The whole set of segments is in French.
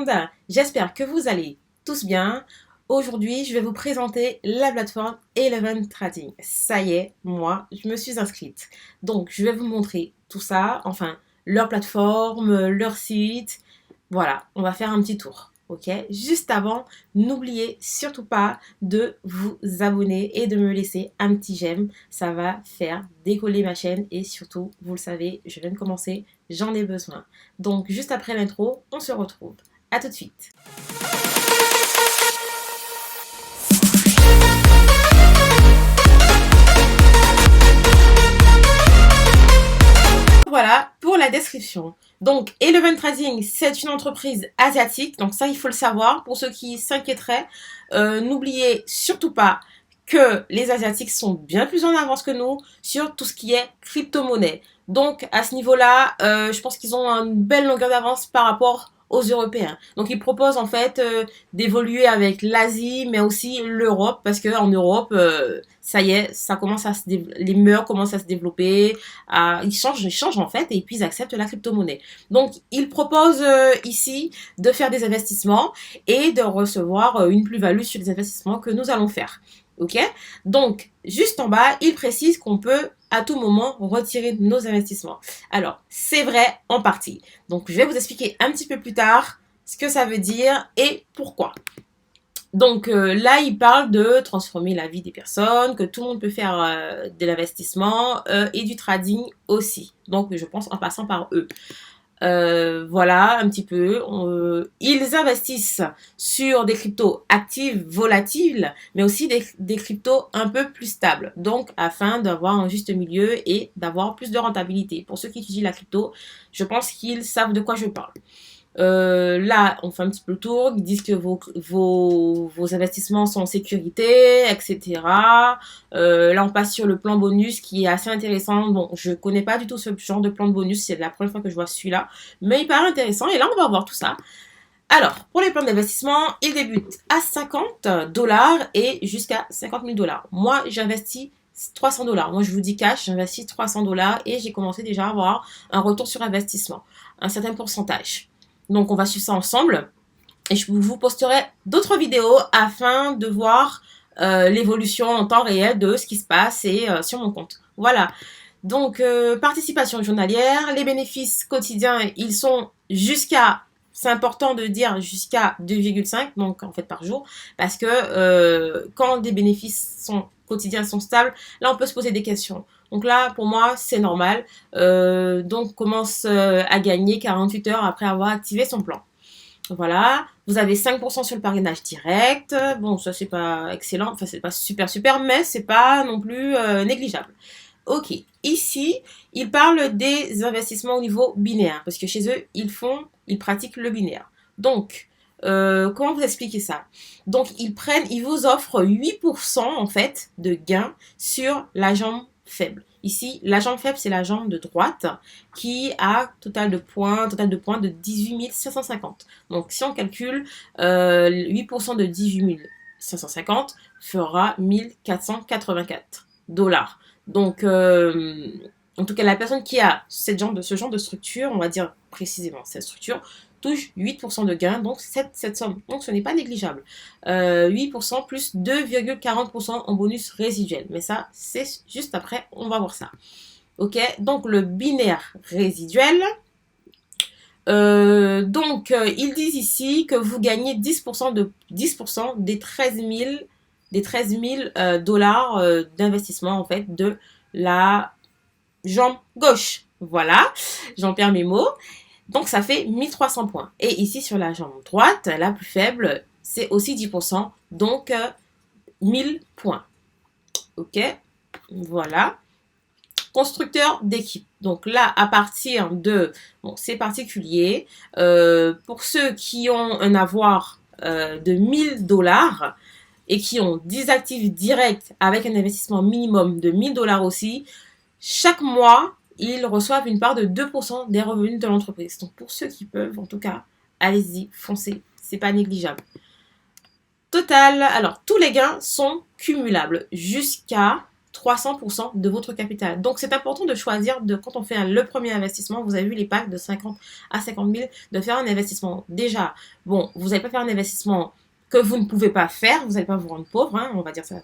monde, j'espère que vous allez tous bien. Aujourd'hui, je vais vous présenter la plateforme Eleven Trading. Ça y est, moi, je me suis inscrite. Donc, je vais vous montrer tout ça, enfin, leur plateforme, leur site. Voilà, on va faire un petit tour. Ok, juste avant, n'oubliez surtout pas de vous abonner et de me laisser un petit j'aime. Ça va faire décoller ma chaîne et surtout, vous le savez, je viens de commencer, j'en ai besoin. Donc, juste après l'intro, on se retrouve. À tout de suite. Voilà pour la description. Donc, Eleven Trading, c'est une entreprise asiatique. Donc ça, il faut le savoir. Pour ceux qui s'inquiéteraient, n'oubliez surtout pas que les Asiatiques sont bien plus en avance que nous sur tout ce qui est crypto-monnaie. Donc, à ce niveau-là, je pense qu'ils ont une belle longueur d'avance par rapport aux Européens. Donc, ils proposent en fait d'évoluer avec l'Asie, mais aussi l'Europe, parce que en Europe, ça y est, ça commence à les mœurs commencent à se développer, ils changent en fait, et puis ils acceptent la crypto-monnaie. Donc, ils proposent ici de faire des investissements et de recevoir une plus-value sur les investissements que nous allons faire. Ok? Donc, juste en bas, il précise qu'on peut à tout moment retirer nos investissements. Alors, c'est vrai en partie. Donc, je vais vous expliquer un petit peu plus tard ce que ça veut dire et pourquoi. Donc là, il parle de transformer la vie des personnes, que tout le monde peut faire de l'investissement et du trading aussi. Donc, je pense en passant par eux. Voilà un petit peu. Ils investissent sur des cryptos actives, volatiles, mais aussi des cryptos un peu plus stables. Donc, afin d'avoir un juste milieu et d'avoir plus de rentabilité. Pour ceux qui étudient la crypto, je pense qu'ils savent de quoi je parle. Là, on fait un petit peu le tour. Ils disent que vos investissements sont en sécurité, etc. Là, on passe sur le plan bonus qui est assez intéressant. Bon, je connais pas du tout ce genre de plan de bonus. C'est la première fois que je vois celui-là. Mais il paraît intéressant. Et là, on va voir tout ça. Alors, pour les plans d'investissement, ils débutent à 50 $ et jusqu'à 50 000 $. Moi, j'investis 300 $. Moi, je vous dis cash, j'investis 300 $ et j'ai commencé déjà à avoir un retour sur investissement. Un certain pourcentage. Donc, on va suivre ça ensemble. Et je vous posterai d'autres vidéos afin de voir l'évolution en temps réel de ce qui se passe et sur mon compte. Voilà. Donc, participation journalière. Les bénéfices quotidiens, ils sont jusqu'à... C'est important de dire jusqu'à 2,5, donc en fait par jour. Parce que quand des bénéfices quotidiens sont stables, là, on peut se poser des questions. Donc là, pour moi, c'est normal. Donc, on commence à gagner 48 heures après avoir activé son plan. Voilà. Vous avez 5% sur le parrainage direct. Bon, ça, c'est pas excellent. Enfin, c'est pas super, mais c'est pas non plus négligeable. Ok. Ici, ils parlent des investissements au niveau binaire. Parce que chez eux, ils pratiquent le binaire. Donc, comment vous expliquer ça? Donc, ils vous offrent 8% en fait de gains sur la jambe faible. Ici, la jambe faible, c'est la jambe de droite qui a total de points de 18 550. Donc, si on calcule 8% de 18 550 fera 1484 $. Donc, en tout cas, la personne qui a ce genre de structure, on va dire précisément cette structure, touche 8% de gain, donc cette somme. Donc, ce n'est pas négligeable. 8% plus 2,40% en bonus résiduel. Mais ça, c'est juste après, on va voir ça. Ok, donc le binaire résiduel. Ils disent ici que vous gagnez 10% des 13 000 $ d'investissement en fait de la jambe gauche. Voilà, j'en perds mes mots. Donc, ça fait 1300 points. Et ici, sur la jambe droite, la plus faible, c'est aussi 10%. Donc, 1000 points. Ok, voilà. Constructeur d'équipe. Donc là, à partir de... Bon, c'est particulier. Pour ceux qui ont un avoir de 1000 $ et qui ont 10 actifs directs avec un investissement minimum de 1000 $ aussi, chaque mois, ils reçoivent une part de 2% des revenus de l'entreprise. Donc, pour ceux qui peuvent, en tout cas, allez-y, foncez. C'est pas négligeable. Total, alors, tous les gains sont cumulables jusqu'à 300% de votre capital. Donc, c'est important de choisir, quand on fait le premier investissement, vous avez vu les packs de 50 à 50 000, de faire un investissement. Déjà, bon, vous n'allez pas faire un investissement que vous ne pouvez pas faire, vous n'allez pas vous rendre pauvre, hein, on va dire ça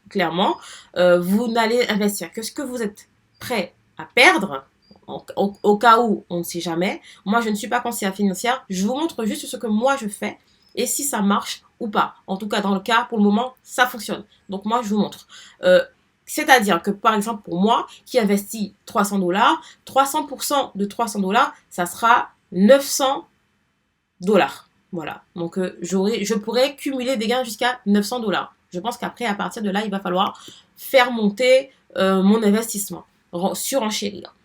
clairement. Vous n'allez investir que ce que vous êtes prêt à perdre, au cas où on ne sait jamais. Moi, je ne suis pas conseillère financière, je vous montre juste ce que moi je fais et si ça marche ou pas. En tout cas, dans le cas, pour le moment, ça fonctionne. Donc moi, je vous montre. C'est-à-dire que, par exemple, pour moi, qui investis $300, 300% de $300, ça sera $900. Voilà. Donc, je pourrais cumuler des gains jusqu'à $900. Je pense qu'après, à partir de là, il va falloir faire monter mon investissement, surenchérir.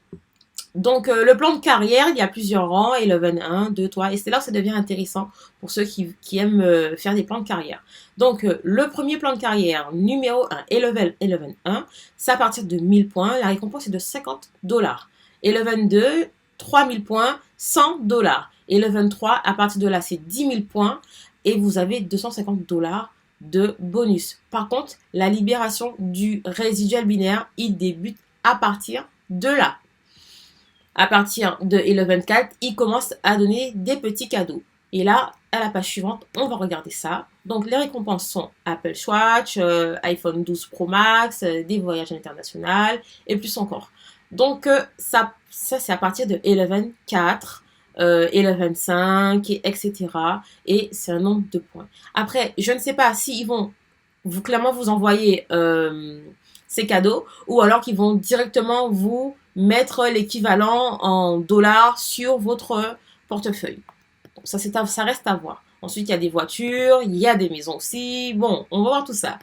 Donc, le plan de carrière, il y a plusieurs rangs, Eleven 1, 2, 3, et c'est là où ça devient intéressant pour ceux qui aiment faire des plans de carrière. Donc, le premier plan de carrière, numéro 1, Eleven 1, c'est à partir de 1000 points, la récompense est de $50. Eleven 2, 3000 points, $100. Eleven 3, à partir de là, c'est 10 000 points, et vous avez $250 de bonus. Par contre, la libération du résiduel binaire, il débute à partir de là. À partir de Eleven 4, il commence à donner des petits cadeaux. Et là, à la page suivante, on va regarder ça. Donc, les récompenses sont Apple Watch, iPhone 12 Pro Max, des voyages internationaux et plus encore. Donc, ça c'est à partir de Eleven 4, Eleven 5, etc. Et c'est un nombre de points. Après, je ne sais pas s'ils vont clairement vous envoyer ces cadeaux ou alors qu'ils vont directement vous mettre l'équivalent en dollars sur votre portefeuille. Donc ça reste à voir. Ensuite, il y a des voitures, il y a des maisons aussi. Bon, on va voir tout ça.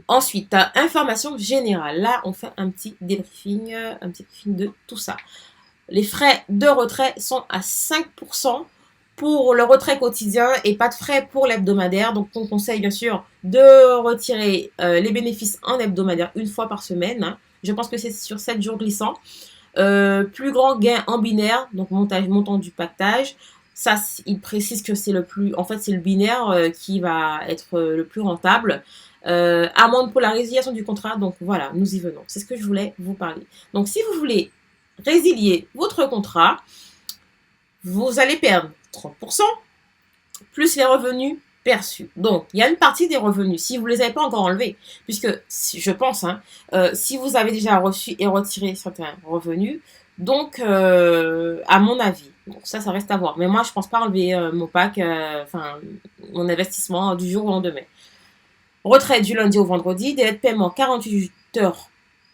Ensuite, information générale. Là, on fait un petit débriefing de tout ça. Les frais de retrait sont à 5% pour le retrait quotidien et pas de frais pour l'hebdomadaire. Donc, on conseille bien sûr de retirer les bénéfices en hebdomadaire une fois par semaine. Hein. Je pense que c'est sur 7 jours glissants. Plus grand gain en binaire, donc montant du pactage. Ça, il précise que c'est c'est le binaire qui va être le plus rentable. Amende pour la résiliation du contrat. Donc voilà, nous y venons. C'est ce que je voulais vous parler. Donc si vous voulez résilier votre contrat, vous allez perdre 30% plus les revenus perçus. Donc, il y a une partie des revenus, si vous ne les avez pas encore enlevés, puisque je pense, si vous avez déjà reçu et retiré certains revenus, donc, à mon avis, donc ça reste à voir. Mais moi, je ne pense pas enlever mon pack, mon investissement du jour au lendemain. Retrait du lundi au vendredi, délai de paiement 48 heures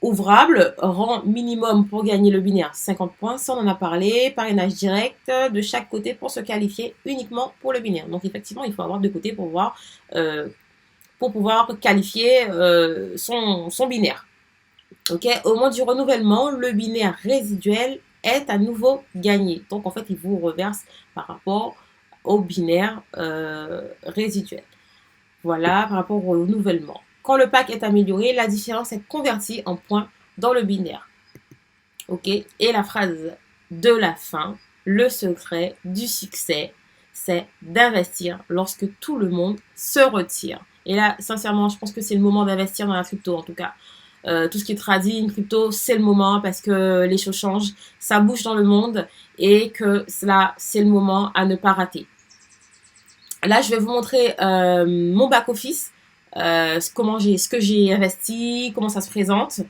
ouvrable, rang minimum pour gagner le binaire 50 points, ça on en a parlé, parrainage direct de chaque côté pour se qualifier uniquement pour le binaire. Donc effectivement, il faut avoir deux côtés pour pouvoir qualifier son binaire. Ok, au moment du renouvellement, le binaire résiduel est à nouveau gagné. Donc en fait, il vous reverse par rapport au binaire résiduel. Voilà, par rapport au renouvellement. Quand le pack est amélioré, la différence est convertie en points dans le binaire. Ok. Et la phrase de la fin, le secret du succès, c'est d'investir lorsque tout le monde se retire. Et là, sincèrement, je pense que c'est le moment d'investir dans la crypto en tout cas. Tout ce qui est trading, crypto, c'est le moment parce que les choses changent, ça bouge dans le monde et que cela, c'est le moment à ne pas rater. Là, je vais vous montrer mon back-office. Ce que j'ai investi, comment ça se présente.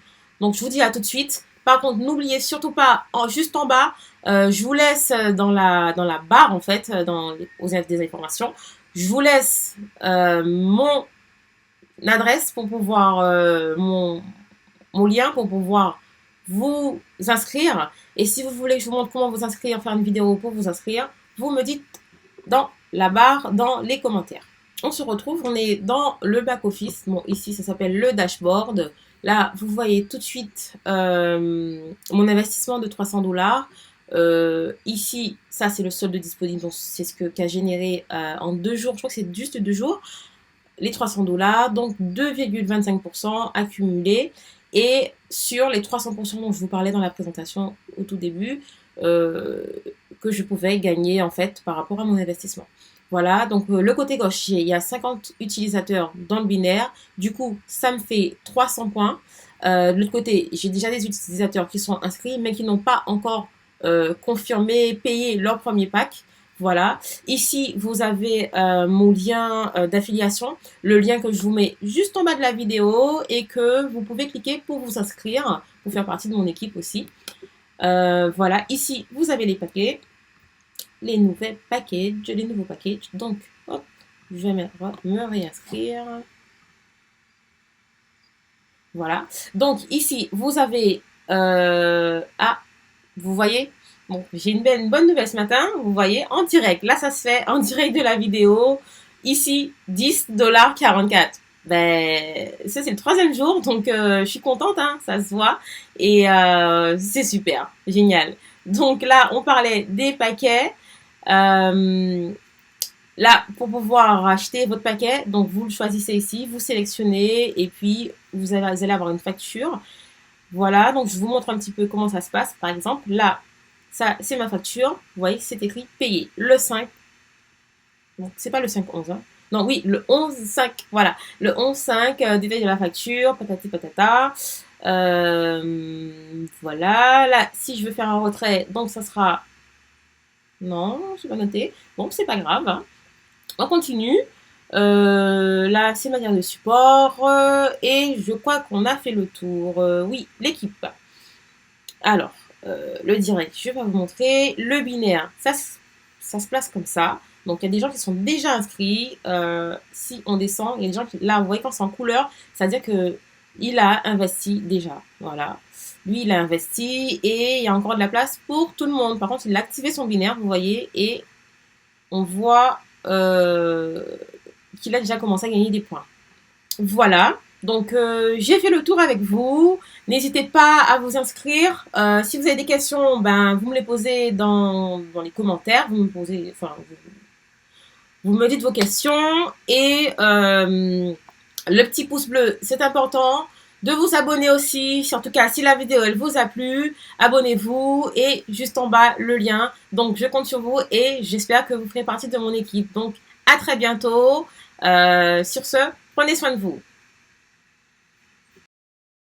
Donc, je vous dis à tout de suite. Par contre, n'oubliez surtout pas, juste en bas, je vous laisse dans la barre, en fait, des informations, je vous laisse mon adresse pour pouvoir, mon lien pour pouvoir vous inscrire. Et si vous voulez que je vous montre comment vous inscrire, faire une vidéo pour vous inscrire, vous me dites dans la barre, dans les commentaires. On se retrouve, on est dans le back-office. Bon, ici, ça s'appelle le dashboard. Là, vous voyez tout de suite mon investissement de $300. Ici, ça, c'est le solde disponible. Donc, c'est ce qu'a généré en 2 jours. Je crois que c'est juste 2 jours. Les $300. Donc, 2,25% accumulés. Et sur les 300% dont je vous parlais dans la présentation au tout début, que que je pouvais gagner en fait par rapport à mon investissement. Voilà, donc le côté gauche, il y a 50 utilisateurs dans le binaire. Du coup, ça me fait 300 points. De l'autre côté, j'ai déjà des utilisateurs qui sont inscrits, mais qui n'ont pas encore confirmé, payé leur premier pack. Voilà. Ici, vous avez mon lien d'affiliation, le lien que je vous mets juste en bas de la vidéo et que vous pouvez cliquer pour vous inscrire, pour faire partie de mon équipe aussi. Voilà. Ici, vous avez les paquets, les nouveaux packages. Donc, hop, je vais me réinscrire. Voilà. Donc, ici, vous avez... vous voyez? Bon, j'ai une bonne nouvelle ce matin. Vous voyez, en direct. Là, ça se fait en direct de la vidéo. Ici, 10,44 $. Ben, ça, c'est le 3e jour. Donc, je suis contente, hein, ça se voit. Et c'est super. Génial. Donc là, on parlait des paquets. Là, pour pouvoir acheter votre paquet, donc vous le choisissez ici, vous sélectionnez et puis vous allez avoir une facture. Voilà, donc je vous montre un petit peu comment ça se passe. Par exemple, là, ça c'est ma facture. Vous voyez, c'est écrit payé le 5. Donc, c'est pas le 5-11. Hein. Non, oui, le 11-5. Voilà, le 11-5, détail de la facture, patati patata. Voilà, là, si je veux faire un retrait, donc ça sera... Non, je n'ai pas noté. Bon, c'est pas grave. Hein. On continue. Là, c'est matière de support. Et je crois qu'on a fait le tour. Oui, l'équipe. Alors, le direct, je vais pas vous montrer. Le binaire, ça se place comme ça. Donc, il y a des gens qui sont déjà inscrits. Si on descend, il y a des gens qui... Là, vous voyez quand c'est en couleur, c'est-à-dire qu'il a investi déjà. Voilà. Lui, il a investi et il y a encore de la place pour tout le monde. Par contre, il a activé son binaire, vous voyez, et on voit qu'il a déjà commencé à gagner des points. Voilà, donc j'ai fait le tour avec vous. N'hésitez pas à vous inscrire. Si vous avez des questions, ben, vous me les posez dans les commentaires. Vous me posez, enfin, vous me dites vos questions. Et le petit pouce bleu, c'est important. De vous abonner aussi, en tout cas si la vidéo elle vous a plu, abonnez-vous et juste en bas le lien. Donc je compte sur vous et j'espère que vous ferez partie de mon équipe. Donc à très bientôt. Sur ce, prenez soin de vous.